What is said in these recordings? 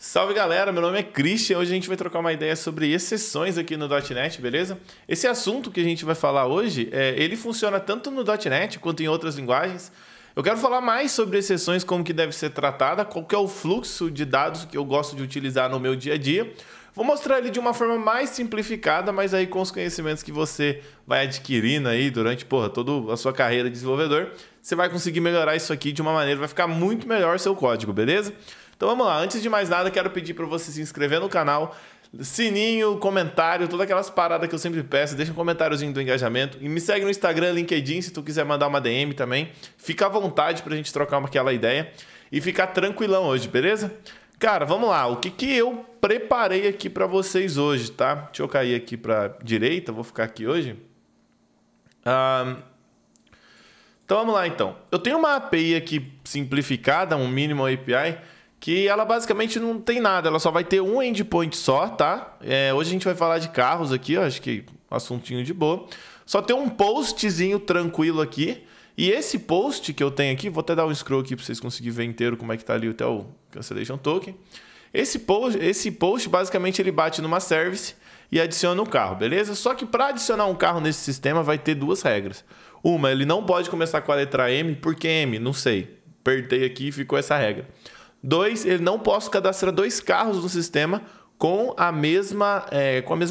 Salve galera, meu nome é Christian. Hoje a gente vai trocar uma ideia sobre exceções aqui no .NET, beleza? Esse assunto que a gente vai falar hoje, ele funciona tanto no .NET quanto em outras linguagens. Eu quero falar mais sobre exceções, como que deve ser tratada, qual que é o fluxo de dados que eu gosto de utilizar no meu dia a dia. Vou mostrar ele de uma forma mais simplificada, mas aí com os conhecimentos que você vai adquirindo aí durante toda a sua carreira de desenvolvedor, você vai conseguir melhorar isso aqui de uma maneira, vai ficar muito melhor o seu código, beleza? Então vamos lá, antes de mais nada, quero pedir para você se inscrever no canal, sininho, comentário, todas aquelas paradas que eu sempre peço, deixa um comentáriozinho do engajamento e me segue no Instagram, LinkedIn, se tu quiser mandar uma DM também, fica à vontade pra gente trocar aquela ideia e ficar tranquilão hoje, beleza? Cara, vamos lá, o que eu preparei aqui para vocês hoje, tá? Deixa eu cair aqui para direita, vou ficar aqui hoje. Então vamos lá então. Eu tenho uma API aqui simplificada, um Minimal API, que ela basicamente não tem nada, ela só vai ter um endpoint só, tá? Hoje a gente vai falar de carros aqui, ó, acho que um assuntinho de boa. Só tem um postzinho tranquilo aqui. E esse post que eu tenho aqui, vou até dar um scroll aqui para vocês conseguirem ver inteiro como é que tá ali até o cancellation token. Esse post basicamente ele bate numa service e adiciona um carro, beleza? Só que para adicionar um carro nesse sistema vai ter duas regras. Uma, ele não pode começar com a letra M, porque M, não sei. Apertei aqui e ficou essa regra. 2, ele não posso cadastrar dois carros no sistema com a mesma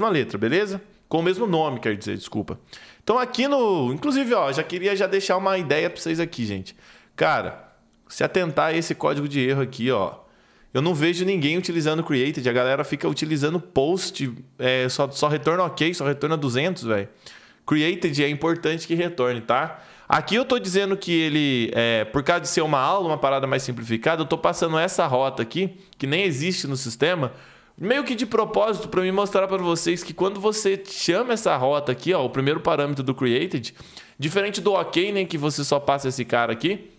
letra, beleza? Com o mesmo nome, quer dizer, desculpa. Então aqui inclusive, ó, já queria deixar uma ideia para vocês aqui, gente. Cara, se atentar a esse código de erro aqui, ó, eu não vejo ninguém utilizando created, a galera fica utilizando post, só retorna ok, só retorna 200, velho. Created é importante que retorne, tá? Aqui eu tô dizendo que ele, por causa de ser uma aula, uma parada mais simplificada, eu tô passando essa rota aqui, que nem existe no sistema, meio que de propósito para me mostrar para vocês que quando você chama essa rota aqui, ó, o primeiro parâmetro do created, diferente do ok, né, que você só passa esse cara aqui,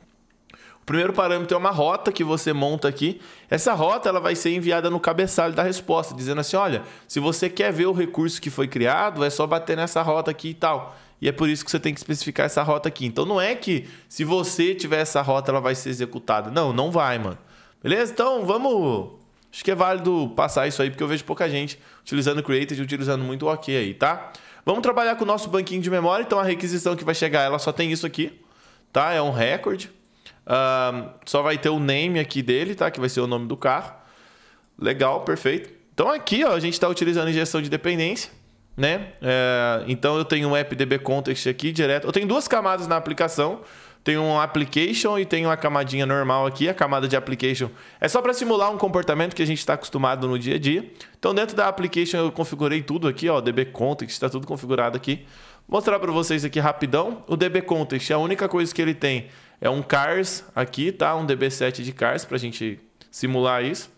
o primeiro parâmetro é uma rota que você monta aqui. Essa rota ela vai ser enviada no cabeçalho da resposta, dizendo assim, olha, se você quer ver o recurso que foi criado, é só bater nessa rota aqui e tal. E é por isso que você tem que especificar essa rota aqui. Então não é que se você tiver essa rota ela vai ser executada. Não, não vai, mano. Beleza? Então vamos... Acho que é válido passar isso aí, porque eu vejo pouca gente utilizando o created e utilizando muito o ok aí, tá? Vamos trabalhar com o nosso banquinho de memória. Então a requisição que vai chegar, ela só tem isso aqui, tá? É um record. Só vai ter o name aqui dele, tá? Que vai ser o nome do carro. Legal, perfeito. Então aqui, ó, a gente está utilizando injeção de dependência, né? Então eu tenho um appdb context aqui direto. Eu tenho duas camadas na aplicação. Tem um application e tem uma camadinha normal aqui. A camada de application é só para simular um comportamento que a gente está acostumado no dia a dia. Então dentro da application eu configurei tudo aqui, ó, db context, está tudo configurado aqui. Vou mostrar para vocês aqui rapidão. O db context, a única coisa que ele tem é um cars aqui, tá? Um db7 de cars para a gente simular isso.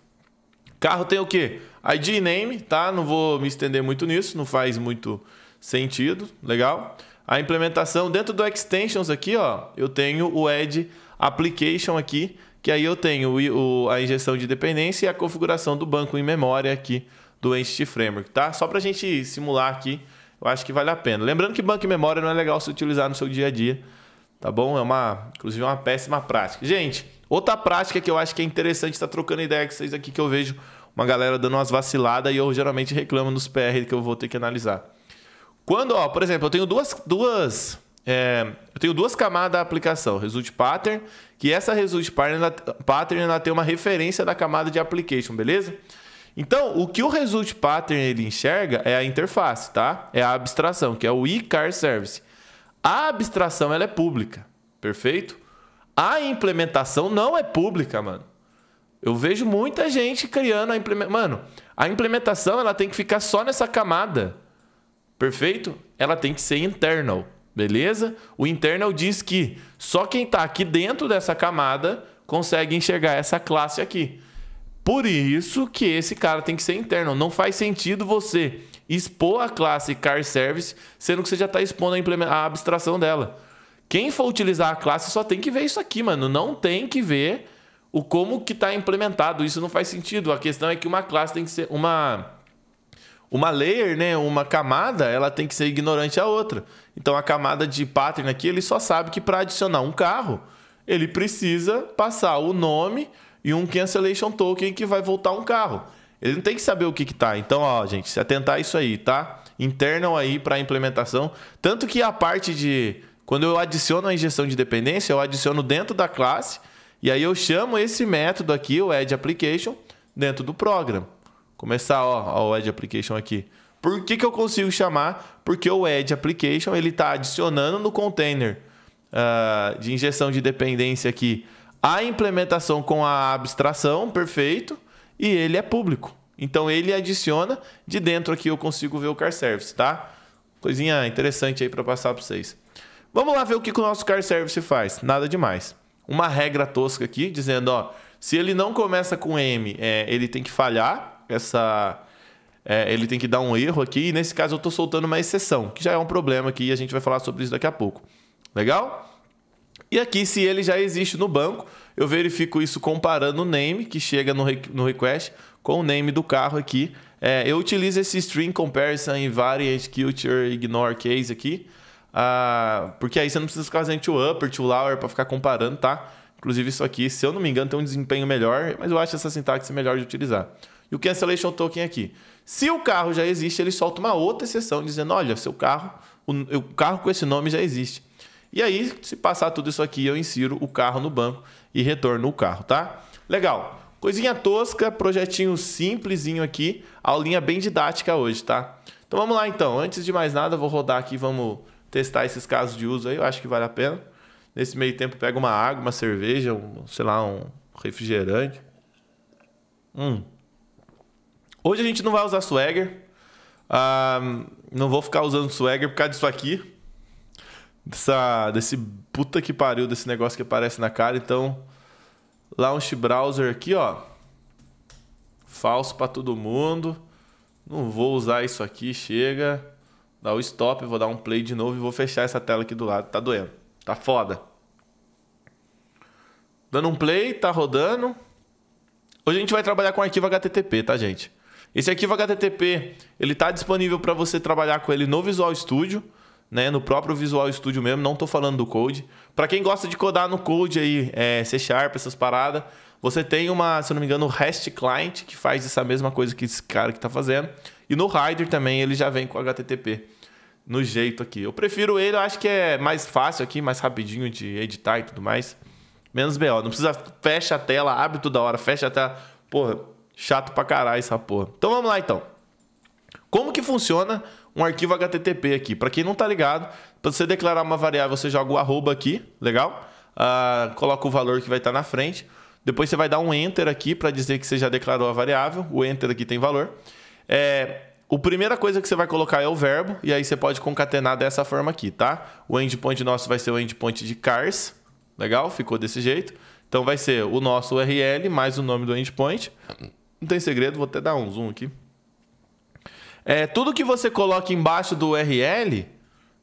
Carro tem o quê? ID e name, tá? Não vou me estender muito nisso, não faz muito sentido. Legal? A implementação dentro do extensions aqui, ó, eu tenho o add application aqui, que aí eu tenho a injeção de dependência e a configuração do banco em memória aqui do Entity Framework, tá? Só para a gente simular aqui, eu acho que vale a pena. Lembrando que banco em memória não é legal se utilizar no seu dia a dia, tá bom? Inclusive, uma péssima prática. Gente, outra prática que eu acho que é interessante estar trocando ideia com vocês aqui, que eu vejo uma galera dando umas vaciladas e eu geralmente reclamo nos PR que eu vou ter que analisar. Quando, ó, por exemplo, eu tenho duas camadas da aplicação, result pattern, que essa result pattern ela tem uma referência da camada de application, beleza? Então, o que o result pattern ele enxerga é a interface, tá? É a abstração, que é o iCar service. A abstração ela é pública, perfeito? A implementação não é pública, mano. Eu vejo muita gente criando a implementação. Mano, a implementação ela tem que ficar só nessa camada. Perfeito? Ela tem que ser internal, beleza? O internal diz que só quem está aqui dentro dessa camada consegue enxergar essa classe aqui. Por isso que esse cara tem que ser internal. Não faz sentido você expor a classe car service, sendo que você já está expondo a abstração dela. Quem for utilizar a classe só tem que ver isso aqui, mano. Não tem que ver como que está implementado. Isso não faz sentido. A questão é que uma classe tem que ser uma layer, né, uma camada, ela tem que ser ignorante à outra. Então a camada de pattern aqui, ele só sabe que para adicionar um carro, ele precisa passar o nome e um cancellation token que vai voltar um carro. Ele não tem que saber o que tá. Então, ó, gente, se atentar a isso aí, tá? Internal aí para implementação. Tanto que a parte de... Quando eu adiciono a injeção de dependência, eu adiciono dentro da classe e aí eu chamo esse método aqui, o add application, dentro do program. Começar, ó o add application aqui. Por que eu consigo chamar? Porque o add application ele está adicionando no container de injeção de dependência aqui a implementação com a abstração, perfeito, e ele é público. Então ele adiciona, de dentro aqui eu consigo ver o car service, tá? Coisinha interessante aí para passar para vocês. Vamos lá ver o que o nosso car service faz. Nada demais. Uma regra tosca aqui, dizendo, ó, se ele não começa com M, ele tem que falhar, ele tem que dar um erro aqui, e nesse caso eu estou soltando uma exceção, que já é um problema aqui e a gente vai falar sobre isso daqui a pouco. Legal? E aqui, se ele já existe no banco, eu verifico isso comparando o name, que chega no request, com o name do carro aqui. Eu utilizo esse string comparison invariant culture ignore case aqui, porque aí você não precisa ficar fazendo to upper, to lower para ficar comparando, tá? Inclusive isso aqui, se eu não me engano, tem um desempenho melhor, mas eu acho essa sintaxe melhor de utilizar. E o cancellation token aqui. Se o carro já existe, ele solta uma outra exceção dizendo, olha, seu carro, o carro com esse nome já existe. E aí, se passar tudo isso aqui, eu insiro o carro no banco e retorno o carro, tá? Legal. Coisinha tosca, projetinho simplesinho aqui, aulinha bem didática hoje, tá? Então vamos lá então. Antes de mais nada, vou rodar aqui, vamos testar esses casos de uso aí, eu acho que vale a pena. Nesse meio tempo, pega uma água, uma cerveja, sei lá, um refrigerante. Hoje a gente não vai usar Swagger. Não vou ficar usando Swagger por causa disso aqui. Desse puta que pariu, desse negócio que aparece na cara. Então, Launch Browser aqui, ó. Falso pra todo mundo. Não vou usar isso aqui, chega. Dá o stop, vou dar um play de novo e vou fechar essa tela aqui do lado. Tá doendo. Tá foda. Dando um play, tá rodando. Hoje a gente vai trabalhar com arquivo HTTP, tá, gente? Esse arquivo HTTP, ele tá disponível para você trabalhar com ele no Visual Studio, né? No próprio Visual Studio mesmo, não tô falando do Code. Para quem gosta de codar no Code aí, C#, essas paradas, você tem uma, se eu não me engano, o REST Client, que faz essa mesma coisa que esse cara que tá fazendo. E no Rider também ele já vem com HTTP no jeito aqui. Eu prefiro ele, eu acho que é mais fácil aqui, mais rapidinho de editar e tudo mais. Menos BO, não precisa fecha a tela, abre toda hora, fecha a tela. Porra, chato pra caralho essa porra. Então vamos lá então. Como que funciona um arquivo HTTP aqui? Para quem não tá ligado, para você declarar uma variável, você joga o arroba aqui, legal? Coloca o valor que vai estar na frente. Depois você vai dar um enter aqui para dizer que você já declarou a variável. O enter aqui tem valor. A primeira coisa que você vai colocar é o verbo, e aí você pode concatenar dessa forma aqui, tá? O endpoint nosso vai ser o endpoint de cars. Legal? Ficou desse jeito. Então vai ser o nosso URL mais o nome do endpoint. Não tem segredo, vou até dar um zoom aqui. Tudo que você coloca embaixo do URL,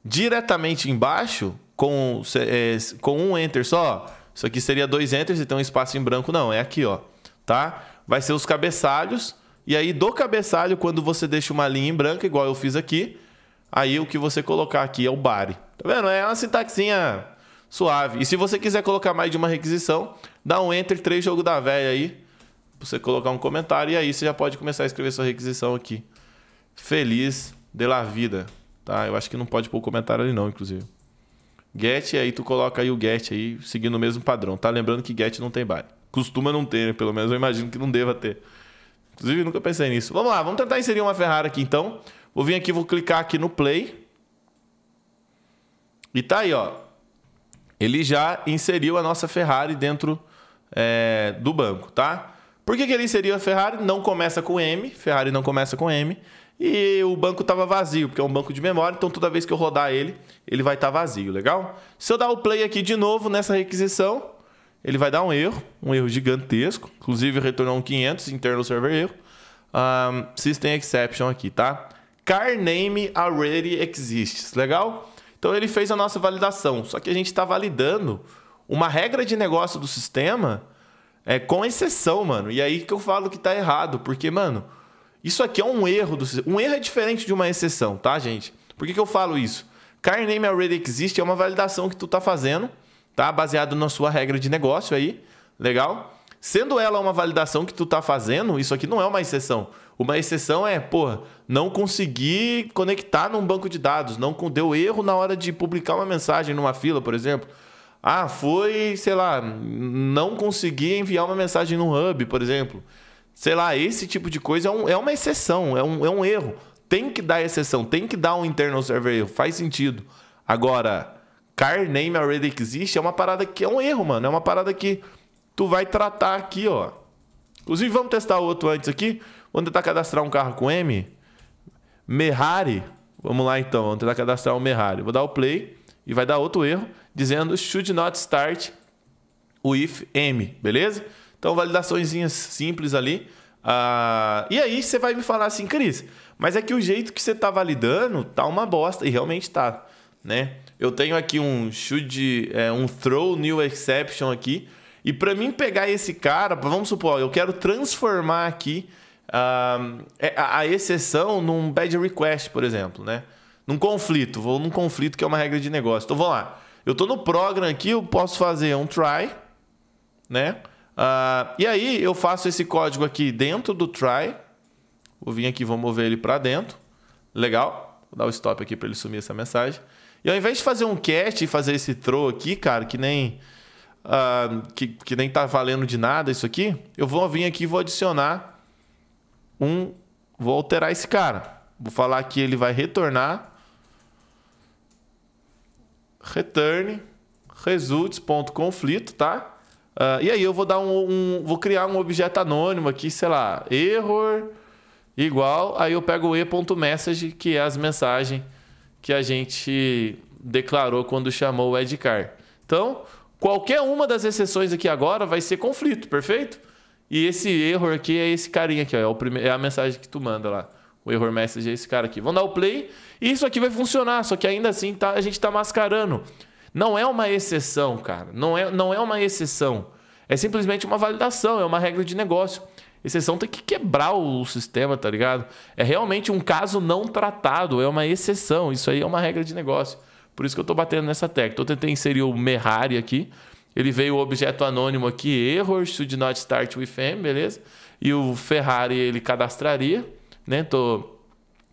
diretamente embaixo, com um enter só, isso aqui seria 2 enters e tem um espaço em branco, não, é aqui, ó, tá? Vai ser os cabeçalhos, e aí do cabeçalho, quando você deixa uma linha em branco, igual eu fiz aqui, aí o que você colocar aqui é o body. Tá vendo? É uma sintaxinha suave. E se você quiser colocar mais de uma requisição, dá um enter 3 jogo da véia aí, pra você colocar um comentário, e aí você já pode começar a escrever sua requisição aqui. Feliz de la vida, tá? Eu acho que não pode pôr o comentário ali não, inclusive. Get, aí tu coloca aí o get aí, seguindo o mesmo padrão, tá? Lembrando que get não tem body. Costuma não ter, pelo menos eu imagino que não deva ter. Inclusive, nunca pensei nisso. Vamos lá, vamos tentar inserir uma Ferrari aqui, então. Vou vir aqui, vou clicar aqui no play. E tá aí, ó. Ele já inseriu a nossa Ferrari dentro do banco, tá? Por que ele inseriu a Ferrari? Não começa com M, Ferrari não começa com M. E o banco estava vazio, porque é um banco de memória, então toda vez que eu rodar ele, ele vai estar vazio, legal? Se eu dar o play aqui de novo nessa requisição, ele vai dar um erro gigantesco, inclusive retornou um 500, internal server erro. System exception aqui, tá? Car name already exists, legal? Então ele fez a nossa validação, só que a gente está validando uma regra de negócio do sistema com exceção, mano. E aí que eu falo que está errado, porque, mano, isso aqui é um erro do sistema. Um erro é diferente de uma exceção, tá, gente? Por que eu falo isso? Car name already exists é uma validação que tu tá fazendo, tá? Baseado na sua regra de negócio aí, legal? Sendo ela uma validação que tu tá fazendo, isso aqui não é uma exceção. Uma exceção é, porra, não conseguir conectar num banco de dados, não deu erro na hora de publicar uma mensagem numa fila, por exemplo. Ah, foi, sei lá, não consegui enviar uma mensagem no Hub, por exemplo. Sei lá, esse tipo de coisa é uma exceção, é um erro. Tem que dar exceção, tem que dar um internal server erro, faz sentido. Agora, car name already exist é uma parada que é um erro, mano. É uma parada que tu vai tratar aqui, ó. Inclusive, vamos testar outro antes aqui. Vamos tentar cadastrar um carro com M. Merrari. Vamos lá, então. Vamos tentar cadastrar um Merrari. Vou dar o play e vai dar outro erro, dizendo should not start with M. Beleza? Então, validaçõezinhas simples ali. E aí, você vai me falar assim, Cris, mas é que o jeito que você tá validando tá uma bosta. E realmente tá, né? Eu tenho aqui um throw new exception aqui. E para mim pegar esse cara, vamos supor, eu quero transformar aqui a exceção num bad request, por exemplo, né? Num conflito. Vou num conflito que é uma regra de negócio. Então, vamos lá. Eu estou no program aqui, eu posso fazer um try, né? E aí eu faço esse código aqui dentro do try. Vou vir aqui, vou mover ele para dentro. Legal. Vou dar o stop aqui para ele sumir essa mensagem. E ao invés de fazer um catch e fazer esse throw aqui, cara, que nem tá valendo de nada isso aqui, eu vou vir aqui e vou adicionar vou alterar esse cara. Vou falar que ele vai retornar return results.conflito, tá? E aí eu vou dar vou criar um objeto anônimo aqui, sei lá, error igual, aí eu pego o e.message, que é as mensagens que a gente declarou quando chamou o edcar. Então, qualquer uma das exceções aqui agora vai ser conflito, perfeito? E esse error aqui é esse carinha aqui, ó, é a mensagem que tu manda lá. O error message é esse cara aqui. Vamos dar o play e isso aqui vai funcionar, só que ainda assim a gente está mascarando. Não é uma exceção, cara. Não é uma exceção. É simplesmente uma validação, é uma regra de negócio. Exceção tem que quebrar o sistema, tá ligado? É realmente um caso não tratado, é uma exceção. Isso aí é uma regra de negócio. Por isso que eu estou batendo nessa tecla. Então, eu tentei inserir o Merrari aqui. Ele veio o objeto anônimo aqui, error, should not start with M, beleza? E o Ferrari ele cadastraria, né? Estou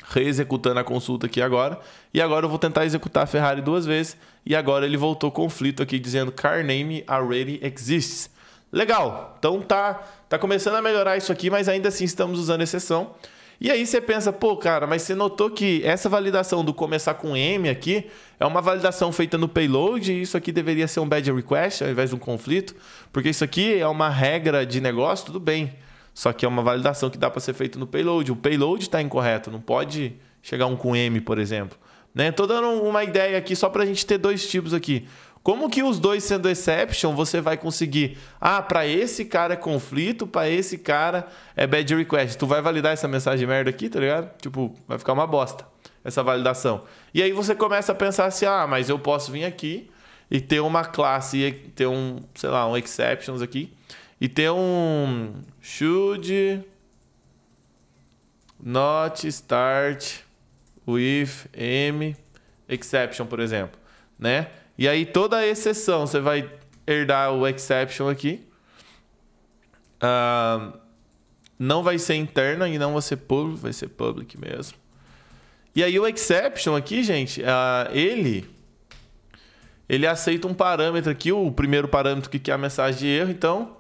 reexecutando a consulta aqui agora. E agora eu vou tentar executar a Ferrari 2 vezes. E agora ele voltou conflito aqui, dizendo car name already exists. Legal. Então tá começando a melhorar isso aqui, mas ainda assim estamos usando exceção. E aí você pensa, pô, cara, mas você notou que essa validação do começar com M aqui é uma validação feita no payload e isso aqui deveria ser um bad request ao invés de um conflito, porque isso aqui é uma regra de negócio, tudo bem. Só que é uma validação que dá para ser feita no payload. O payload está incorreto, não pode chegar um com M, por exemplo. Né? Tô dando uma ideia aqui só para a gente ter dois tipos aqui. Como que os dois sendo exception, você vai conseguir... para esse cara é conflito, para esse cara é bad request. Tu vai validar essa mensagem merda aqui, tá ligado? Tipo, vai ficar uma bosta essa validação. E aí você começa a pensar assim, mas eu posso vir aqui e ter uma classe, e ter sei lá, um exceptions aqui, e ter um should not start with M exception, por exemplo, né? E aí toda a exceção, você vai herdar o exception aqui. Não vai ser interna e não vai ser public, vai ser public mesmo. E aí o exception aqui, gente, ele aceita um parâmetro aqui, o primeiro parâmetro que é a mensagem de erro. Então,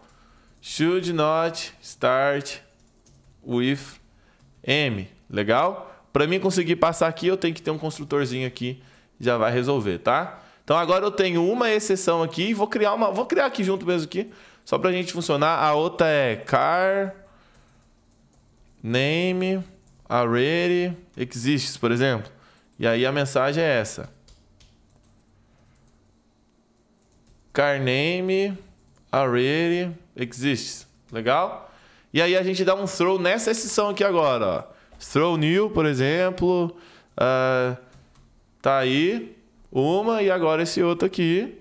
should not start with M. Legal? Para mim conseguir passar aqui, eu tenho que ter um construtorzinho aqui, já vai resolver, tá? Então agora eu tenho uma exceção aqui, vou criar aqui junto mesmo aqui, só para a gente funcionar. A outra é car name already exists, por exemplo. E aí a mensagem é essa: car name already exists. Legal? E aí a gente dá um throw nessa exceção aqui agora, ó. Throw new, por exemplo, tá aí. E agora esse outro aqui.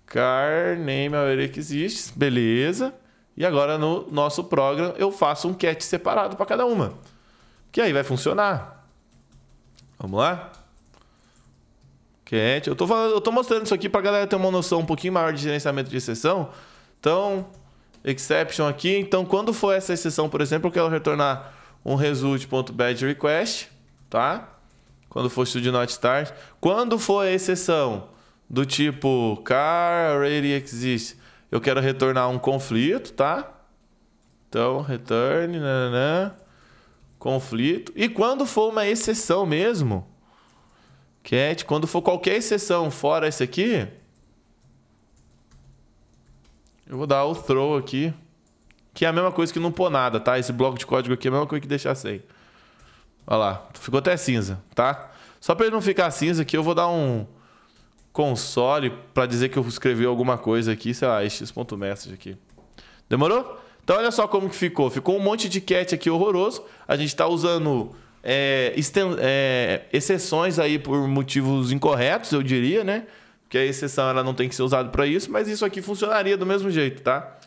Car name already exists. Beleza. E agora no nosso program eu faço um catch separado para cada uma. Que aí vai funcionar. Vamos lá? Catch. Eu tô mostrando isso aqui para a galera ter uma noção um pouquinho maior de gerenciamento de exceção. Então, exception aqui. Então, quando for essa exceção, por exemplo, eu quero retornar um result.badRequest, tá? Quando for should not start. Quando for a exceção do tipo car already exists, eu quero retornar um conflito, tá? Então, return, conflito. E quando for uma exceção mesmo, cat, quando for qualquer exceção fora esse aqui, eu vou dar o throw aqui, que é a mesma coisa que não pôr nada, tá? Esse bloco de código aqui é a mesma coisa que deixar sem. Olha lá, ficou até cinza, tá? Só para ele não ficar cinza aqui, eu vou dar um console para dizer que eu escrevi alguma coisa aqui, sei lá, x.message aqui. Demorou? Então olha só como que ficou. Ficou um monte de cat aqui horroroso. A gente está usando exceções aí por motivos incorretos, eu diria, né? Porque a exceção ela não tem que ser usada para isso, mas isso aqui funcionaria do mesmo jeito, tá?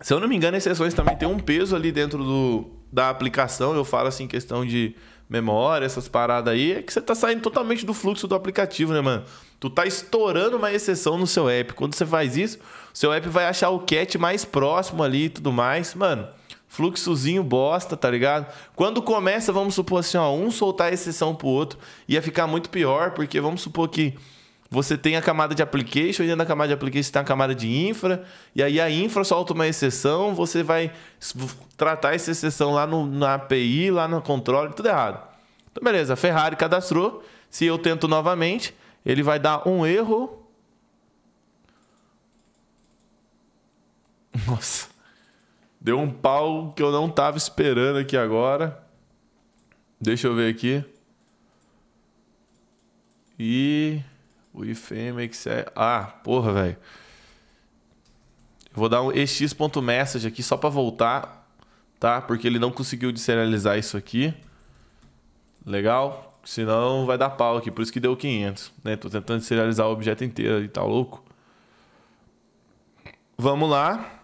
Se eu não me engano, exceções também tem um peso ali dentro da aplicação. Eu falo assim, questão de memória, essas paradas aí, é que você tá saindo totalmente do fluxo do aplicativo, né, mano? Tu tá estourando uma exceção no seu app. Quando você faz isso, o seu app vai achar o cat mais próximo ali e tudo mais. Mano, fluxozinho bosta, tá ligado? Quando começa, vamos supor assim, ó, um soltar a exceção pro outro, ia ficar muito pior, porque vamos supor que você tem a camada de application, e dentro da camada de application você tem a camada de infra, e aí a infra solta uma exceção, você vai tratar essa exceção lá na API, lá no controle, tudo errado. Então, beleza, a Ferrari cadastrou. Se eu tento novamente, ele vai dar um erro. Nossa, deu um pau que eu não tava esperando aqui agora. Deixa eu ver aqui. E... o porra, velho. Eu vou dar um ex.message aqui só para voltar, tá? Porque ele não conseguiu deserializar isso aqui. Legal? Senão vai dar pau aqui. Por isso que deu 500, né? Tô tentando deserializar o objeto inteiro e tá louco. Vamos lá.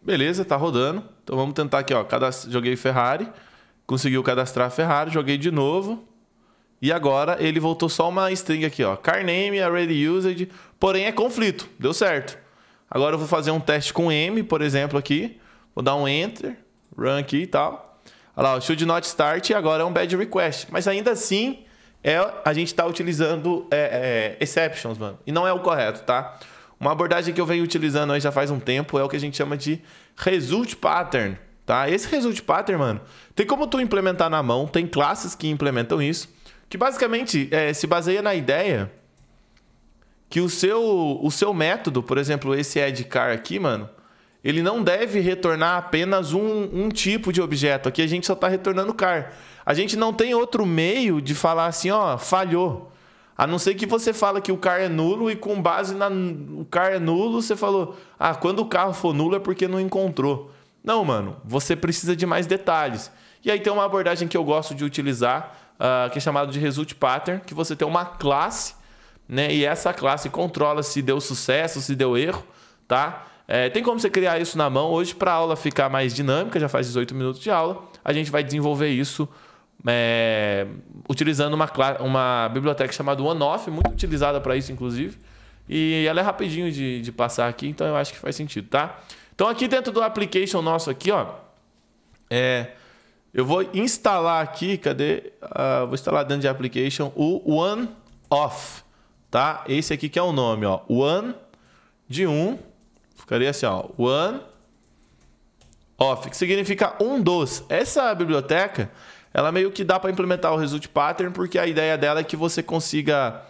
Beleza, tá rodando. Então vamos tentar aqui, ó. Joguei Ferrari. Conseguiu cadastrar a Ferrari. Joguei de novo. E agora ele voltou só uma string aqui, ó. Car name, already used. Porém é conflito. Deu certo. Agora eu vou fazer um teste com M, por exemplo, aqui. Vou dar um enter. Run aqui e tal. Olha lá, o should not start e agora é um bad request. Mas ainda assim, a gente está utilizando exceptions, mano. E não é o correto, tá? Uma abordagem que eu venho utilizando aí já faz um tempo é o que a gente chama de result pattern, tá? Esse result pattern, mano, tem como tu implementar na mão. Tem classes que implementam isso. Que basicamente se baseia na ideia que o seu método, por exemplo, esse addCar aqui, mano, ele não deve retornar apenas um tipo de objeto. Aqui a gente só está retornando car. A gente não tem outro meio de falar assim, ó, falhou. A não ser que você fala que o car é nulo e com base no car é nulo, você falou, ah, quando o carro for nulo é porque não encontrou. Não, mano, você precisa de mais detalhes. E aí tem uma abordagem que eu gosto de utilizar, que é chamado de result pattern, que você tem uma classe, né? E essa classe controla se deu sucesso, se deu erro, tá? Tem como você criar isso na mão. Hoje, para a aula ficar mais dinâmica, já faz 18 minutos de aula, a gente vai desenvolver isso utilizando uma biblioteca chamada OneOff, muito utilizada para isso, inclusive. E ela é rapidinho de passar aqui, então eu acho que faz sentido, tá? Então, aqui dentro do application nosso aqui, ó, eu vou instalar aqui, cadê? Vou instalar dentro de application o OneOff, tá? Esse aqui que é o nome, ó, One de ficaria assim, ó, One Off, que significa um dos. Essa biblioteca, ela meio que dá para implementar o result pattern, porque a ideia dela é que você consiga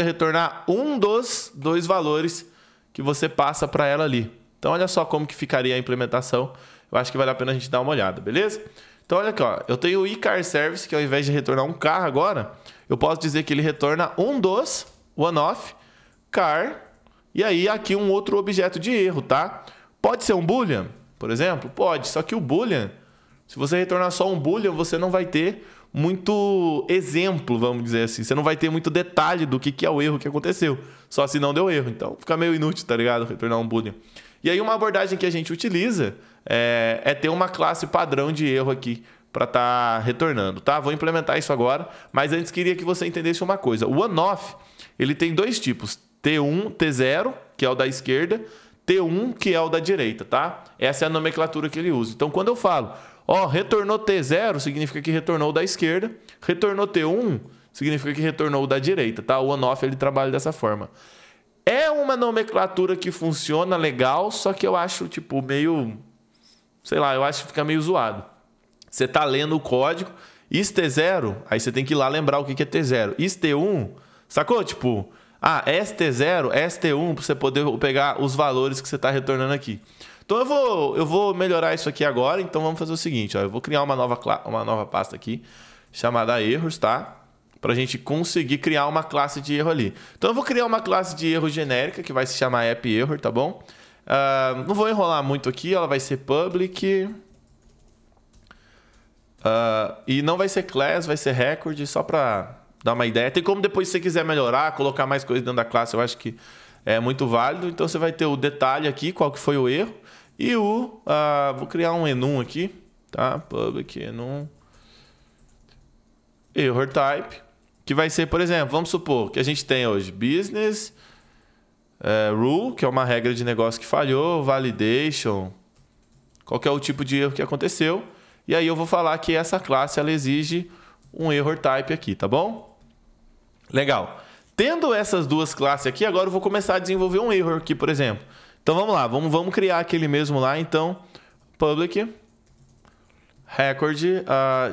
retornar um dos dois valores que você passa para ela ali. Então, olha só como que ficaria a implementação. Eu acho que vale a pena a gente dar uma olhada, beleza? Então, olha aqui, ó, eu tenho o eCar Service, que ao invés de retornar um carro agora, eu posso dizer que ele retorna um dos OneOff car. E aí, aqui um outro objeto de erro, tá? Pode ser um boolean, por exemplo? Pode, só que o boolean, se você retornar só um boolean, você não vai ter muito exemplo, vamos dizer assim. Você não vai ter muito detalhe do que é o erro que aconteceu. Só se não deu erro. Então, fica meio inútil, tá ligado? Retornar um boolean. E aí, uma abordagem que a gente utiliza é ter uma classe padrão de erro aqui para estar retornando, tá? Vou implementar isso agora, mas antes queria que você entendesse uma coisa. O OneOff, ele tem dois tipos, T1, T0, que é o da esquerda, T1, que é o da direita, tá? Essa é a nomenclatura que ele usa. Então, quando eu falo, ó, retornou T0, significa que retornou o da esquerda, retornou T1, significa que retornou o da direita, tá? O OneOff, ele trabalha dessa forma. É uma nomenclatura que funciona legal, só que eu acho, tipo, meio... Sei lá, eu acho que fica meio zoado. Você tá lendo o código, is T0, aí você tem que ir lá lembrar o que é T0. Is T1, sacou? Tipo, ST0, ST1, para você poder pegar os valores que você está retornando aqui. Então eu vou melhorar isso aqui agora, então vamos fazer o seguinte, ó, eu vou criar uma nova pasta aqui, chamada erros, tá? Para a gente conseguir criar uma classe de erro ali. Então eu vou criar uma classe de erro genérica, que vai se chamar app_error, tá bom? Não vou enrolar muito aqui, ela vai ser public. E não vai ser class, vai ser record, só para dar uma ideia. Tem como depois, se você quiser melhorar, colocar mais coisas dentro da classe, eu acho que é muito válido. Então você vai ter o detalhe aqui, qual que foi o erro. E vou criar um enum aqui, tá? Public enum error type, que vai ser, por exemplo, vamos supor que a gente tem hoje business rule, que é uma regra de negócio que falhou, validation, qual que é o tipo de erro que aconteceu. E aí eu vou falar que essa classe ela exige um error type aqui, tá bom? Legal. Tendo essas duas classes aqui, agora eu vou começar a desenvolver um erro aqui, por exemplo. Então vamos lá, vamos criar aquele mesmo lá. Então, public record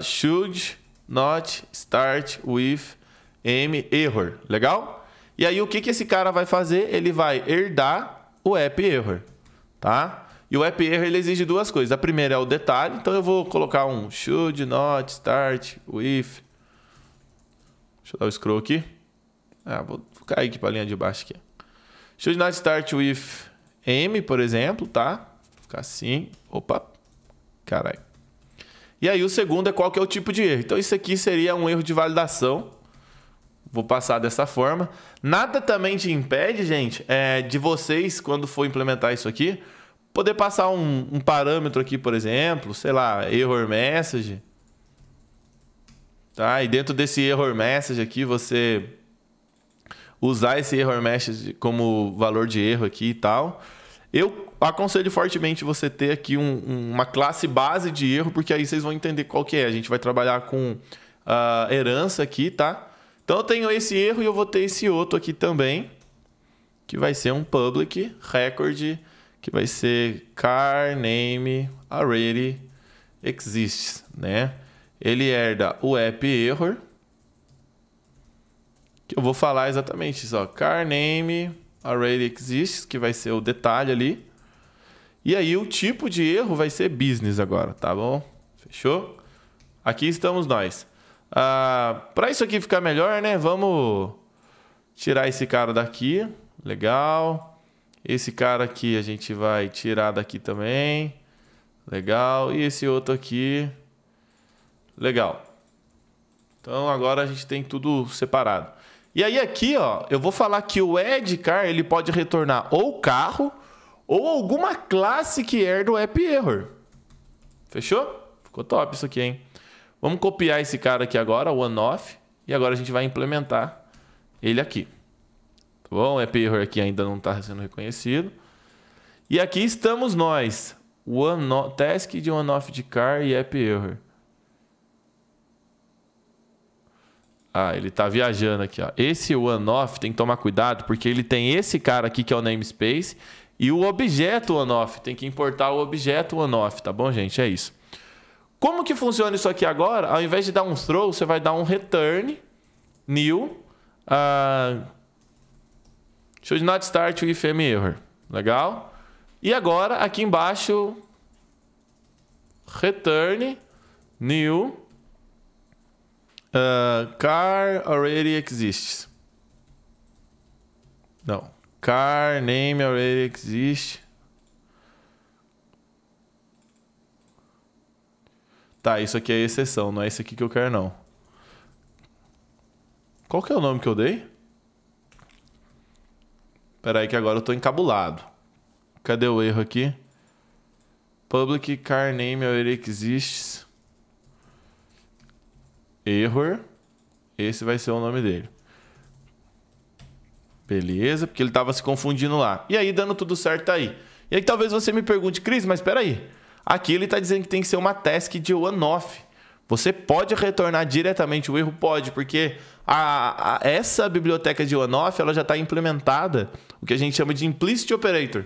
should not start with error. Legal? E aí o que esse cara vai fazer? Ele vai herdar o app_error, tá? E o app_error ele exige duas coisas. A primeira é o detalhe, então eu vou colocar um should not start with. Deixa eu dar o scroll aqui. Vou cair aqui para a linha de baixo aqui. Should not start with m, por exemplo, tá? Vou ficar assim. Opa, caralho. E aí o segundo é qual que é o tipo de erro. Então isso aqui seria um erro de validação. Vou passar dessa forma. Nada também te impede, gente, de vocês, quando for implementar isso aqui, poder passar um parâmetro aqui, por exemplo, sei lá, error message. Tá? E dentro desse error message aqui, você usar esse error message como valor de erro aqui e tal. Eu aconselho fortemente você ter aqui uma classe base de erro, porque aí vocês vão entender qual que é. A gente vai trabalhar com herança aqui, tá? Então eu tenho esse erro e eu vou ter esse outro aqui também, que vai ser um public record, que vai ser car name already exists, né? Ele herda o app_error, que eu vou falar exatamente isso, ó, car name already exists, que vai ser o detalhe ali. E aí o tipo de erro vai ser business agora, tá bom? Fechou? Aqui estamos nós. Para isso aqui ficar melhor, né? Vamos tirar esse cara daqui. Legal. Esse cara aqui a gente vai tirar daqui também. Legal. E esse outro aqui. Legal. Então agora a gente tem tudo separado. E aí aqui, ó, eu vou falar que o add_car ele pode retornar ou carro ou alguma classe que herda o app_error. Fechou? Ficou top isso aqui, hein? Vamos copiar esse cara aqui agora, o OneOff, e agora a gente vai implementar ele aqui. Tá bom? O app_error aqui ainda não está sendo reconhecido. E aqui estamos nós. Task de OneOff de car e app_error. Ele está viajando aqui, ó. Esse OneOff tem que tomar cuidado, porque ele tem esse cara aqui que é o namespace e o objeto OneOff. Tem que importar o objeto OneOff, tá bom, gente? É isso. Como que funciona isso aqui agora? Ao invés de dar um throw, você vai dar um return new should not start with error. Legal? E agora, aqui embaixo, return new car already exists. Não. Car name already exists. Tá, isso aqui é exceção, não é esse aqui que eu quero, não. Qual que é o nome que eu dei? Espera aí que agora eu tô encabulado. Cadê o erro aqui? Public car name already exists. error. Esse vai ser o nome dele. Beleza, porque ele estava se confundindo lá. E aí, dando tudo certo aí. E aí, talvez você me pergunte, Cris, mas espera aí. Aqui ele está dizendo que tem que ser uma task de one-off. Você pode retornar diretamente o erro? Pode, porque essa biblioteca de one-off ela já está implementada, o que a gente chama de implicit operator.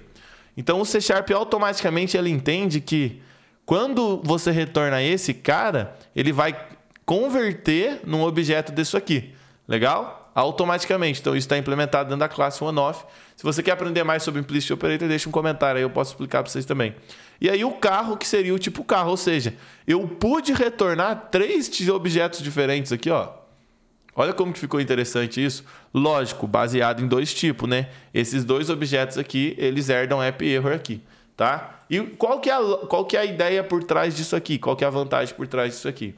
Então, o C# automaticamente ele entende que quando você retorna esse cara, ele vai converter num objeto disso aqui. Legal? Automaticamente. Então, isso está implementado dentro da classe OneOff. Se você quer aprender mais sobre Implicit Operator, deixa um comentário aí, eu posso explicar para vocês também. E aí, o carro, que seria o tipo carro. Ou seja, eu pude retornar 3 objetos diferentes aqui, ó. Olha como que ficou interessante isso. Lógico, baseado em 2 tipos, né? Esses 2 objetos aqui, eles herdam app error aqui, tá? E qual que é a ideia por trás disso aqui? Qual que é a vantagem por trás disso aqui?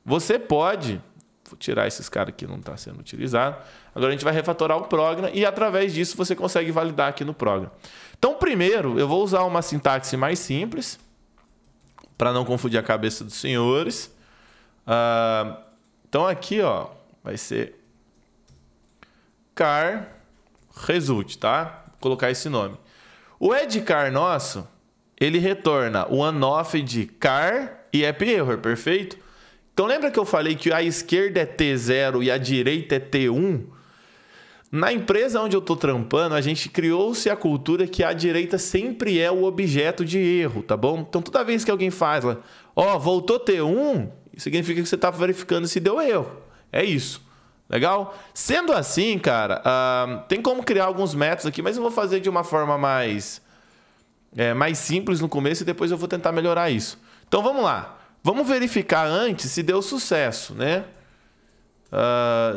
Você pode... Vou tirar esses caras que não está sendo utilizado. Agora a gente vai refatorar o programa e através disso você consegue validar aqui no programa. Então, primeiro, eu vou usar uma sintaxe mais simples para não confundir a cabeça dos senhores. Então, aqui, ó, vai ser car result, tá? Vou colocar esse nome. O edCar nosso, ele retorna o one-off de car e app error, perfeito? Então, lembra que eu falei que a esquerda é T0 e a direita é T1? Na empresa onde eu estou trampando, a gente criou-se a cultura que a direita sempre é o objeto de erro, tá bom? Então, toda vez que alguém faz, ó, voltou T1, significa que você está verificando se deu erro. É isso. Legal? Sendo assim, cara, tem como criar alguns métodos aqui, mas eu vou fazer de uma forma mais simples no começo e depois eu vou tentar melhorar isso. Então, vamos lá. Vamos verificar antes se deu sucesso, né?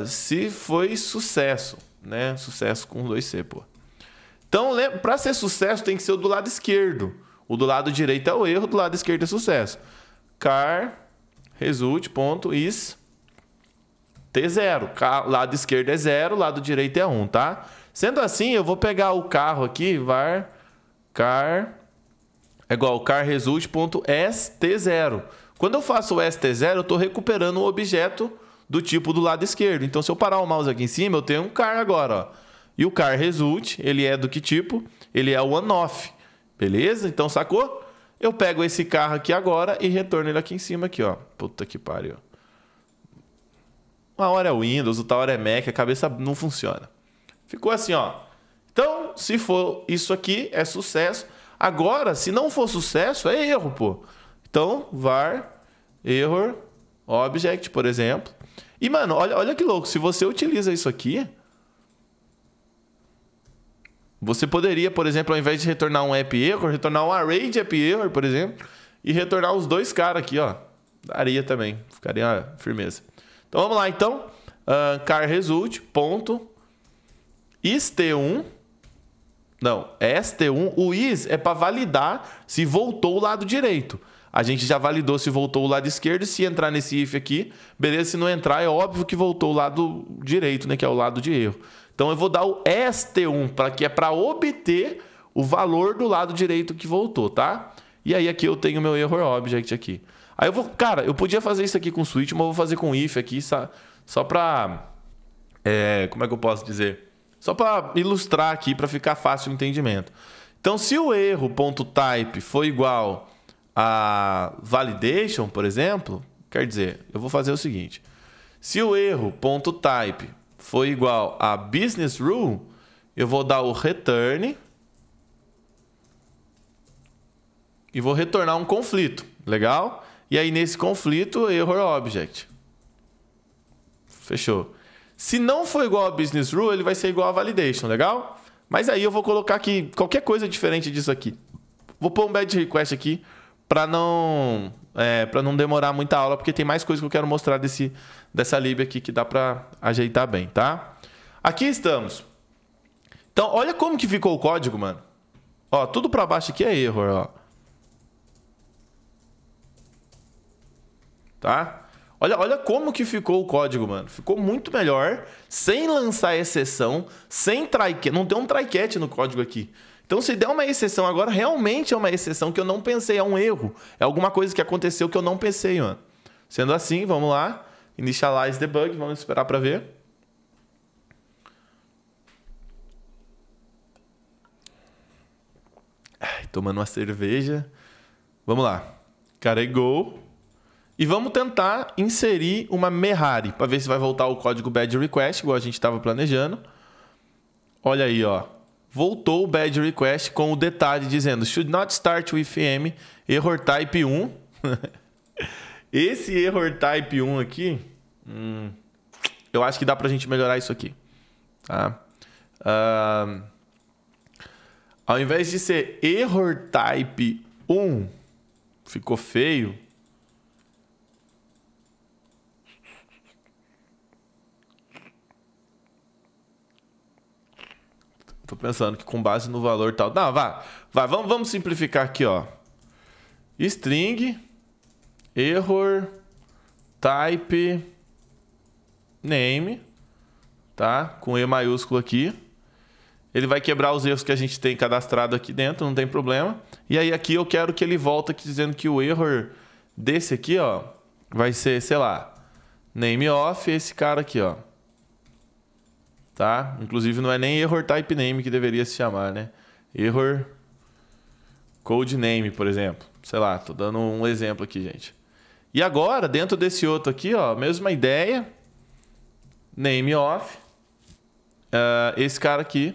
Se foi sucesso, né? Sucesso com 2C, pô. Então, para ser sucesso, tem que ser o do lado esquerdo. O do lado direito é o erro, do lado esquerdo é sucesso. Car result.is T0. Lado esquerdo é 0, lado direito é 1, tá? Sendo assim, eu vou pegar o carro aqui, var car é igual car result.st0. Quando eu faço o st0, eu estou recuperando o objeto do tipo do lado esquerdo. Então, se eu parar o mouse aqui em cima, eu tenho um car agora, ó. E o car result, ele é do que tipo? Ele é o one-off. Beleza? Então, sacou? Eu pego esse carro aqui agora e retorno ele aqui em cima, aqui, ó. Puta que pariu. Uma hora é Windows, outra hora é Mac, a cabeça não funciona. Ficou assim, ó. Então, se for isso aqui, é sucesso. Agora, se não for sucesso, é erro, pô. Então, var error object, por exemplo. E, mano, olha que louco. Se você utiliza isso aqui, você poderia, por exemplo, ao invés de retornar um app error, retornar um array de app error, por exemplo, e retornar os 2 caras aqui, ó. Daria também. Ficaria uma firmeza. Então, vamos lá, então. Car result, ponto, ist1. Não, st1. O is é para validar se voltou o lado direito. A gente já validou se voltou o lado esquerdo. Se entrar nesse if aqui, beleza. Se não entrar, é óbvio que voltou o lado direito, né? Que é o lado de erro. Então, eu vou dar o st1, que é para obter o valor do lado direito que voltou, tá? E aí, aqui eu tenho o meu error object aqui. Aí eu vou... Cara, eu podia fazer isso aqui com switch, mas eu vou fazer com if aqui, só para... como é que eu posso dizer? Só para ilustrar aqui, para ficar fácil o entendimento. Então, se o erro.type for igual a validation, por exemplo, quer dizer, eu vou fazer o seguinte. Se o erro.type for igual a business rule, eu vou dar o return e vou retornar um conflito. Legal? E aí, nesse conflito, error object. Fechou. Se não for igual a business rule, ele vai ser igual a validation, legal? Mas aí eu vou colocar aqui qualquer coisa diferente disso aqui. Vou pôr um bad request aqui para não demorar muita aula, porque tem mais coisa que eu quero mostrar dessa lib aqui que dá para ajeitar bem, tá? Aqui estamos. Então, olha como que ficou o código, mano. Ó, tudo para baixo aqui é error, ó. Tá? Olha como que ficou o código, mano. Ficou muito melhor, sem lançar exceção, sem try-catch. Não tem um try-catch no código aqui. Então, se der uma exceção agora, realmente é uma exceção que eu não pensei. É um erro. É alguma coisa que aconteceu que eu não pensei, mano. Sendo assim, vamos lá. Initialize debug, vamos esperar para ver. Tomando uma cerveja. Vamos lá. Carregou. E vamos tentar inserir uma Merari para ver se vai voltar o código badge request, igual a gente estava planejando. Olha aí, ó. Voltou o badge request com o detalhe dizendo should not start with m error type 1. Esse error type 1 aqui, eu acho que dá pra gente melhorar isso aqui. Tá? Ao invés de ser error type 1, ficou feio. Tô pensando que com base no valor tal... Não, vamos simplificar aqui, ó. String, error, type, name, tá? Com E maiúsculo aqui. Ele vai quebrar os erros que a gente tem cadastrado aqui dentro, não tem problema. E aí aqui eu quero que ele volte aqui dizendo que o error desse aqui, ó, vai ser, sei lá, name of esse cara aqui, ó. Tá? Inclusive não é nem error type name que deveria se chamar, né? Error code name, por exemplo. Sei lá, tô dando um exemplo aqui, gente. E agora, dentro desse outro aqui, ó, mesma ideia. Name of esse cara aqui.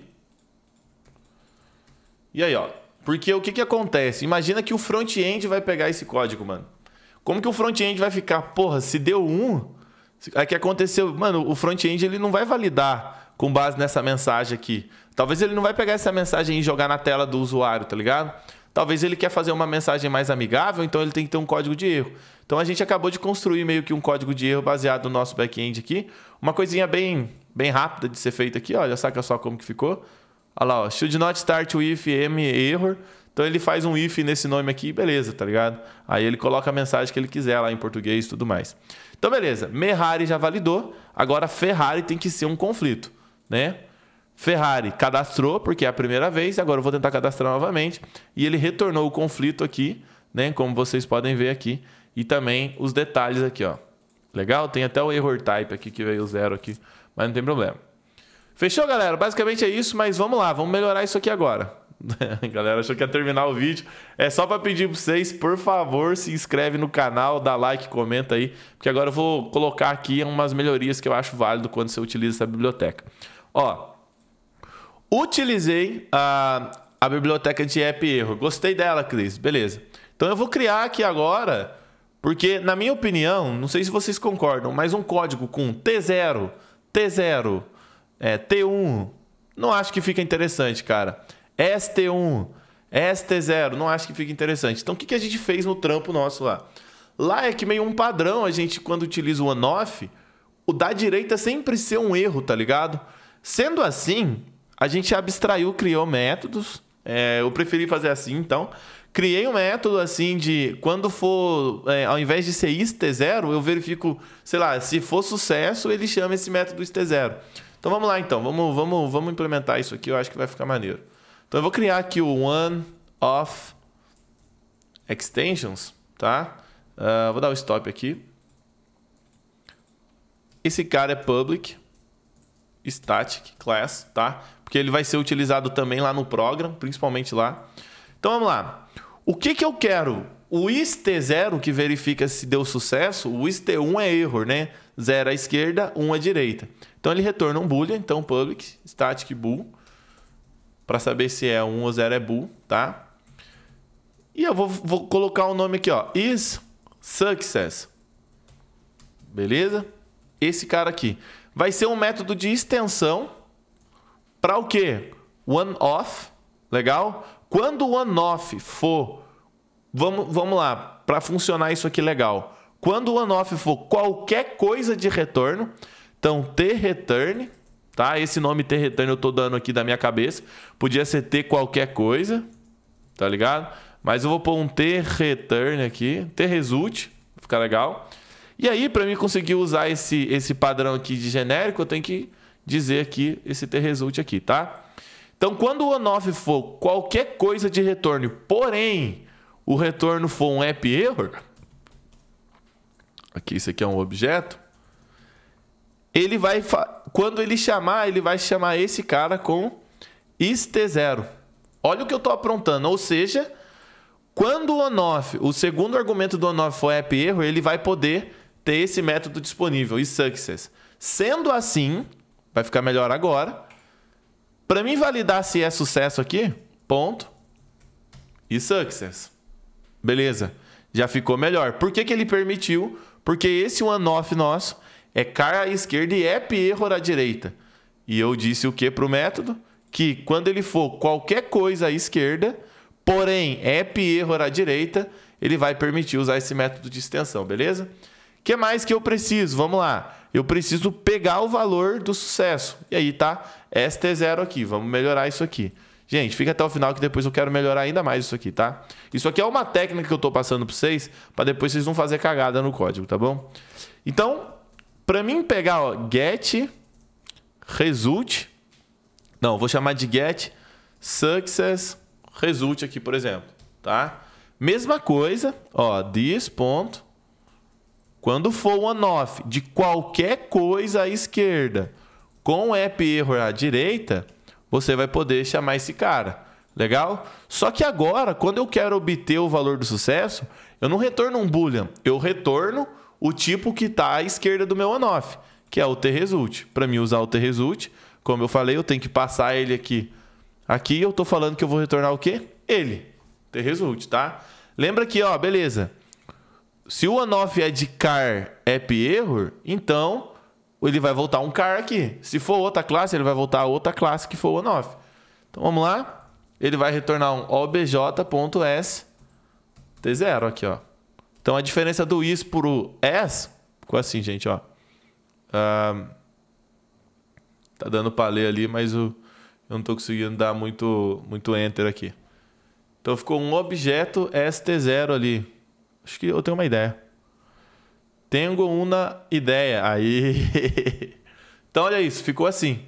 E aí, ó. Porque o que acontece? Imagina que o front-end vai pegar esse código, mano. Como que o front-end vai ficar? Porra, se deu 1... Aí que aconteceu? Mano, o front-end ele não vai validar com base nessa mensagem aqui. Talvez ele não vai pegar essa mensagem e jogar na tela do usuário, tá ligado? Talvez ele quer fazer uma mensagem mais amigável, então ele tem que ter um código de erro. Então a gente acabou de construir meio que um código de erro baseado no nosso back-end aqui. Uma coisinha bem rápida de ser feita aqui, olha, saca só como que ficou. Olha lá, ó, should not start with m error. Então ele faz um if nesse nome aqui, beleza, tá ligado? Aí ele coloca a mensagem que ele quiser lá em português e tudo mais. Então beleza, Merari já validou, agora Ferrari tem que ser um conflito, né? Ferrari cadastrou, porque é a primeira vez, agora eu vou tentar cadastrar novamente. E ele retornou o conflito aqui, né? Como vocês podem ver aqui. E também os detalhes aqui, ó. Legal? Tem até o error type aqui, que veio 0 aqui, mas não tem problema. Fechou, galera? Basicamente é isso, mas vamos lá, vamos melhorar isso aqui agora. Galera, achou que ia terminar o vídeo. É só para pedir para vocês, por favor, se inscreve no canal, dá like, comenta aí, porque agora eu vou colocar aqui umas melhorias que eu acho válido quando você utiliza essa biblioteca. Ó, utilizei a biblioteca de app erro. Gostei dela, Cris. Beleza. Então eu vou criar aqui agora, porque na minha opinião, não sei se vocês concordam, mas um código com T0, T0, T1, não acho que fica interessante, cara. ST1, ST0, não acho que fica interessante. Então o que a gente fez no trampo nosso lá? Lá é que meio um padrão, a gente quando utiliza o on-off, o da direita sempre ser um erro, tá ligado? Sendo assim, a gente abstraiu, criou métodos. Eu preferi fazer assim, então. Criei um método assim de quando for, ao invés de ser ist0, eu verifico, sei lá, se for sucesso, ele chama esse método ist0. Então vamos lá, então. Vamos implementar isso aqui, eu acho que vai ficar maneiro. Então eu vou criar aqui o one-off extensions, tá? Vou dar o stop aqui. Esse cara é public static class, tá? Porque ele vai ser utilizado também lá no program, principalmente lá. Então vamos lá. O que eu quero? O ist0 que verifica se deu sucesso, o ist1 é error, né? 0 à esquerda, 1 à direita. Então ele retorna um boolean, então public static bool, para saber se é 1 ou 0 é bool, tá? E eu vou colocar um nome aqui, ó, is success. Beleza? Esse cara aqui vai ser um método de extensão para o quê? One-off, legal? Quando o one-off for, vamos lá, para funcionar isso aqui legal. Quando o one-off for qualquer coisa de retorno, então tReturn, tá? Esse nome tReturn eu estou dando aqui da minha cabeça, podia ser t qualquer coisa, tá ligado? Mas eu vou pôr um tReturn aqui, tResult, vai ficar legal. E aí, para mim conseguir usar esse padrão aqui de genérico, eu tenho que dizer aqui esse tResult aqui, tá? Então, quando o on-off for qualquer coisa de retorno, porém, o retorno for um app error, aqui isso aqui é um objeto, ele vai quando ele chamar, ele vai chamar esse cara com isT0. Olha o que eu estou aprontando, ou seja, quando o on-off, o segundo argumento do on-off for app-error, ele vai poder ter esse método disponível, isSuccess. Sendo assim, vai ficar melhor agora. Para mim validar se é sucesso aqui, ponto, isSuccess. Beleza, já ficou melhor. Por que ele permitiu? Porque esse on-off nosso é car à esquerda e app-error à direita. E eu disse o que para o método? Que quando ele for qualquer coisa à esquerda, porém app-error à direita, ele vai permitir usar esse método de extensão, beleza? O que mais que eu preciso? Vamos lá. Eu preciso pegar o valor do sucesso. E aí tá ST0 aqui. Vamos melhorar isso aqui. Gente, fica até o final que depois eu quero melhorar ainda mais isso aqui, tá? Isso aqui é uma técnica que eu estou passando para vocês, para depois vocês não fazer cagada no código, tá bom? Então, para mim pegar, ó, get result. Não, vou chamar de get success result aqui, por exemplo, tá? Mesma coisa, ó, this ponto. Quando for o on-off de qualquer coisa à esquerda com app-error à direita, você vai poder chamar esse cara. Legal? Só que agora, quando eu quero obter o valor do sucesso, eu não retorno um boolean, eu retorno o tipo que está à esquerda do meu on-off, que é o tResult. Para mim usar o tResult, como eu falei, eu tenho que passar ele aqui. Aqui eu estou falando que eu vou retornar o quê? Ele, tResult, tá? Lembra que, ó, beleza. Se o on-off é de car app-error, então ele vai voltar um car aqui. Se for outra classe, ele vai voltar a outra classe que for o on-off. Então vamos lá. Ele vai retornar um obj.s_t0 aqui, ó. Então a diferença do is para o s ficou assim, gente, ó. Tá dando para ler ali, mas eu não estou conseguindo dar muito enter aqui. Então ficou um objeto st0 ali. Acho que eu tenho uma ideia. Tenho uma ideia. Aí. Então olha isso, ficou assim.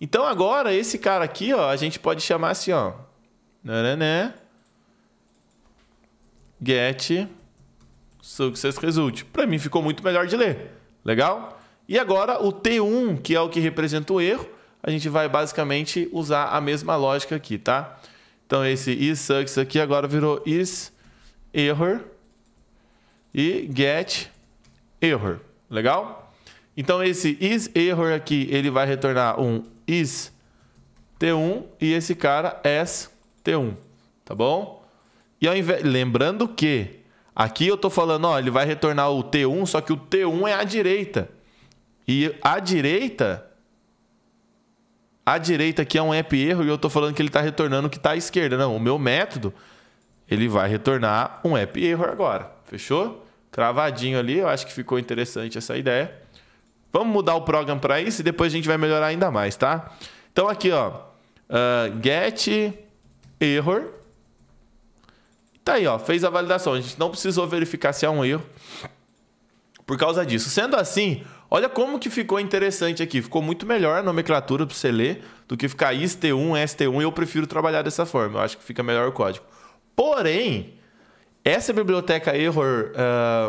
Então agora esse cara aqui, ó, a gente pode chamar assim, ó. Get success result. Para mim ficou muito melhor de ler. Legal? E agora o T1, que é o que representa o erro, a gente vai basicamente usar a mesma lógica aqui, tá? Então esse isSuccess aqui agora virou isError e getError. Legal? Então esse isError aqui, ele vai retornar um isT1 e esse cara sT1, tá bom? E ao invés, lembrando que aqui eu estou falando, ó, ele vai retornar o T1, só que o T1 é à direita. E a direita aqui é um app-erro e eu estou falando que ele está retornando o que está à esquerda. Não, o meu método, ele vai retornar um app-error agora. Fechou? Cravadinho ali, eu acho que ficou interessante essa ideia. Vamos mudar o program para isso e depois a gente vai melhorar ainda mais, tá? Então aqui, ó, getError. Tá aí, ó, fez a validação. A gente não precisou verificar se é um erro por causa disso. Sendo assim, olha como que ficou interessante aqui. Ficou muito melhor a nomenclatura para você ler do que ficar isT1, ST1. E eu prefiro trabalhar dessa forma. Eu acho que fica melhor o código. Porém, essa biblioteca error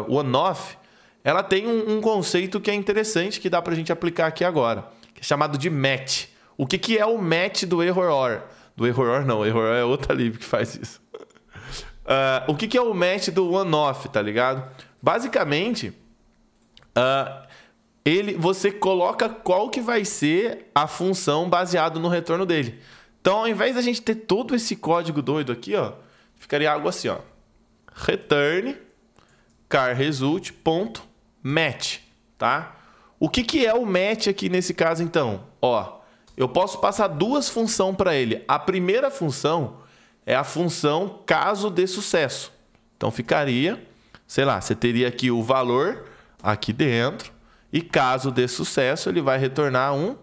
on-off, ela tem um conceito que é interessante que dá para a gente aplicar aqui agora, que é chamado de match. O que é o match do error OR? Do error OR não, o error OR é outra lib que faz isso. O que é o match do on-off, tá ligado? Basicamente, você coloca qual que vai ser a função baseado no retorno dele. Então, ao invés da gente ter todo esse código doido aqui, ó, ficaria algo assim, ó. Return carResult.match, tá? O que é o match aqui nesse caso, então? Ó, eu posso passar duas funções para ele. A primeira função é a função caso dê sucesso. Então, ficaria, sei lá, você teria aqui o valor aqui dentro e caso dê sucesso, ele vai retornar um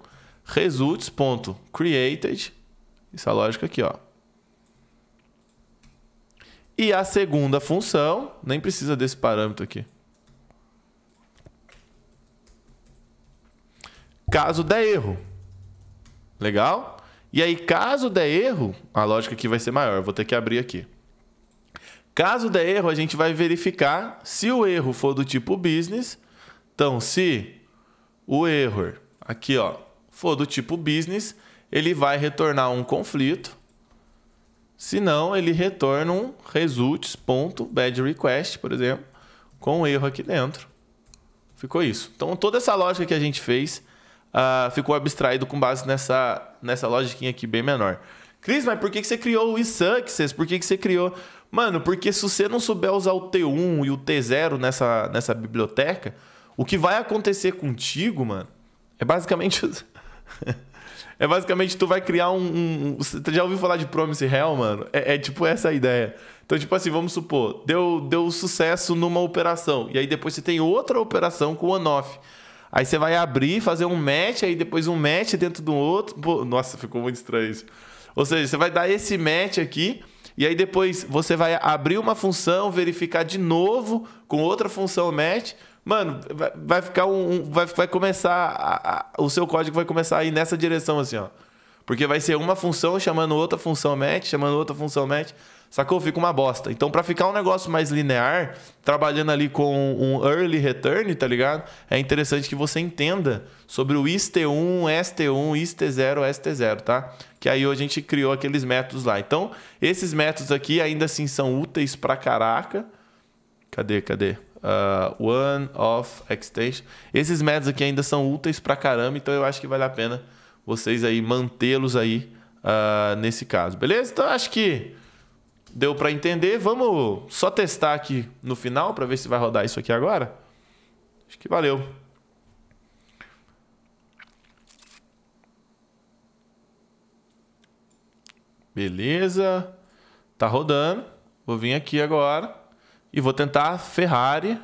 results.created. Essa lógica aqui, ó. E a segunda função, nem precisa desse parâmetro aqui. Caso der erro. Legal? E aí, caso der erro, a lógica aqui vai ser maior. Eu vou ter que abrir aqui. Caso der erro, a gente vai verificar se o erro for do tipo business. Então, se o error aqui, ó, for do tipo business, ele vai retornar um conflito. Se não, ele retorna um results.badRequest, por exemplo, com um erro aqui dentro. Ficou isso. Então, toda essa lógica que a gente fez ficou abstraído com base nessa logiquinha aqui bem menor. Cris, mas por que você criou o eSuccess? Por que você criou... Mano, porque se você não souber usar o T1 e o T0 nessa biblioteca, o que vai acontecer contigo, mano, é basicamente... é basicamente tu vai criar Você já ouviu falar de Promise Hell, mano? É tipo essa a ideia. Então, tipo assim, vamos supor, deu sucesso numa operação, e aí depois você tem outra operação com on-off. Aí você vai abrir, fazer um match, aí depois um match dentro do outro. Pô, nossa, ficou muito estranho isso. Ou seja, você vai dar esse match aqui, e aí depois você vai abrir uma função, verificar de novo com outra função match. Mano, vai ficar vai começar... o seu código vai começar a ir nessa direção assim, ó. Porque vai ser uma função chamando outra função match, chamando outra função match. Sacou? Fica uma bosta. Então, para ficar um negócio mais linear, trabalhando ali com um early return, tá ligado? É interessante que você entenda sobre o IST1, ST1, IST0, ST0, tá? Que aí hoje a gente criou aqueles métodos lá. Então, esses métodos aqui ainda assim são úteis pra caraca. Cadê? One of extension. Esses métodos aqui ainda são úteis pra caramba, então eu acho que vale a pena vocês aí mantê-los aí nesse caso. Beleza? Então, acho que deu para entender. Vamos só testar aqui no final para ver se vai rodar isso aqui agora. Acho que valeu. Beleza. Tá rodando. Vou vir aqui agora e vou tentar Ferrari.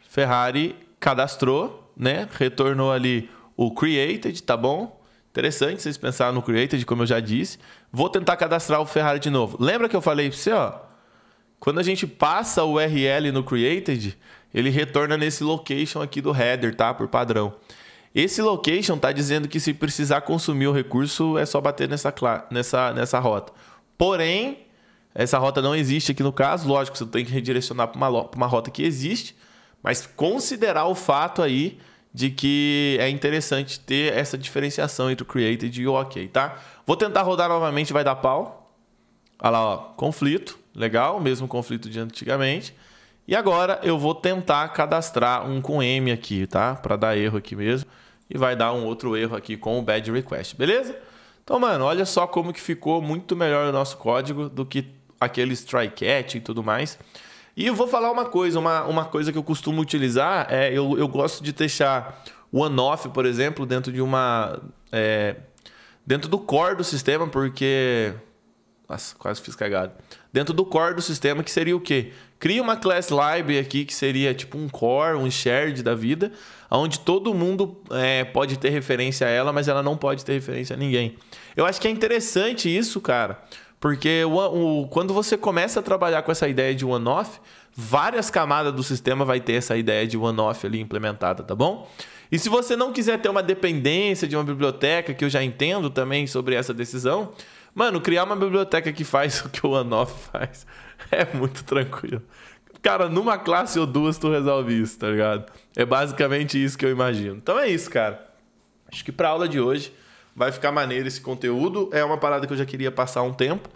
Ferrari cadastrou, né? Retornou ali o created, tá bom? Interessante vocês pensarem no created, como eu já disse. Vou tentar cadastrar o Ferrari de novo. Lembra que eu falei para você, ó? Quando a gente passa o URL no created, ele retorna nesse location aqui do header, tá? Por padrão. Esse location tá dizendo que se precisar consumir o recurso, é só bater nessa rota. Porém, essa rota não existe aqui no caso. Lógico, você tem que redirecionar para uma rota que existe, mas considerar o fato aí de que é interessante ter essa diferenciação entre o created e o OK, tá? Vou tentar rodar novamente, vai dar pau. Olha lá, ó, conflito. Legal, mesmo conflito de antigamente. E agora eu vou tentar cadastrar um com M aqui, tá? Para dar erro aqui mesmo. E vai dar um outro erro aqui com o bad request, beleza? Então, mano, olha só como que ficou muito melhor o nosso código do que aqueles try catch e tudo mais. E eu vou falar uma coisa que eu costumo utilizar, eu gosto de deixar o on-off, por exemplo, dentro de dentro do core do sistema, porque... Nossa, quase fiz cagada. Dentro do core do sistema, que seria o quê? Cria uma class library aqui, que seria tipo um core, um shared da vida, onde todo mundo pode ter referência a ela, mas ela não pode ter referência a ninguém. Eu acho que é interessante isso, cara, porque quando você começa a trabalhar com essa ideia de one-off, várias camadas do sistema vai ter essa ideia de one-off ali implementada, tá bom? E se você não quiser ter uma dependência de uma biblioteca, que eu já entendo também sobre essa decisão, mano, criar uma biblioteca que faz o que o one-off faz é muito tranquilo. Cara, numa classe ou duas tu resolve isso, tá ligado? É basicamente isso que eu imagino. Então é isso, cara. Acho que pra aula de hoje vai ficar maneiro esse conteúdo. É uma parada que eu já queria passar há um tempo.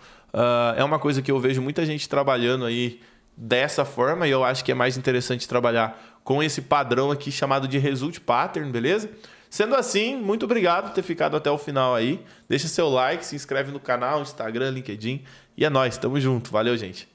É uma coisa que eu vejo muita gente trabalhando aí dessa forma, e eu acho que é mais interessante trabalhar com esse padrão aqui chamado de Result Pattern, beleza? Sendo assim, muito obrigado por ter ficado até o final aí. Deixa seu like, se inscreve no canal, Instagram, LinkedIn. E é nóis, tamo junto. Valeu, gente.